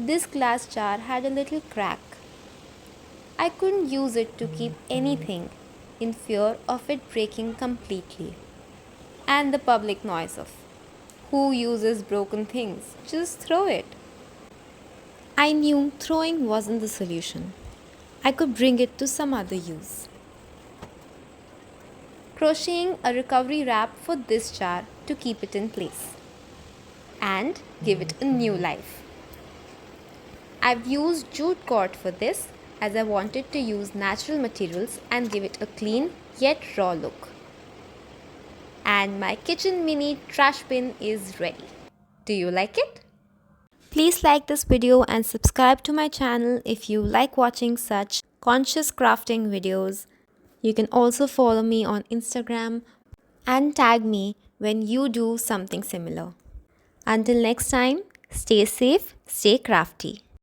This glass jar had a little crack. I couldn't use it to keep anything in fear of it breaking completely. And the public noise of who uses broken things? Just throw it. I knew throwing wasn't the solution. I could bring it to some other use. Crocheting a recovery wrap for this jar to keep it in place and give it a new life. I've used jute cord for this as I wanted to use natural materials and give it a clean yet raw look. And my kitchen mini trash bin is ready. Do you like it? Please like this video and subscribe to my channel if you like watching such conscious crafting videos. You can also follow me on Instagram and tag me when you do something similar. Until next time, stay safe, stay crafty.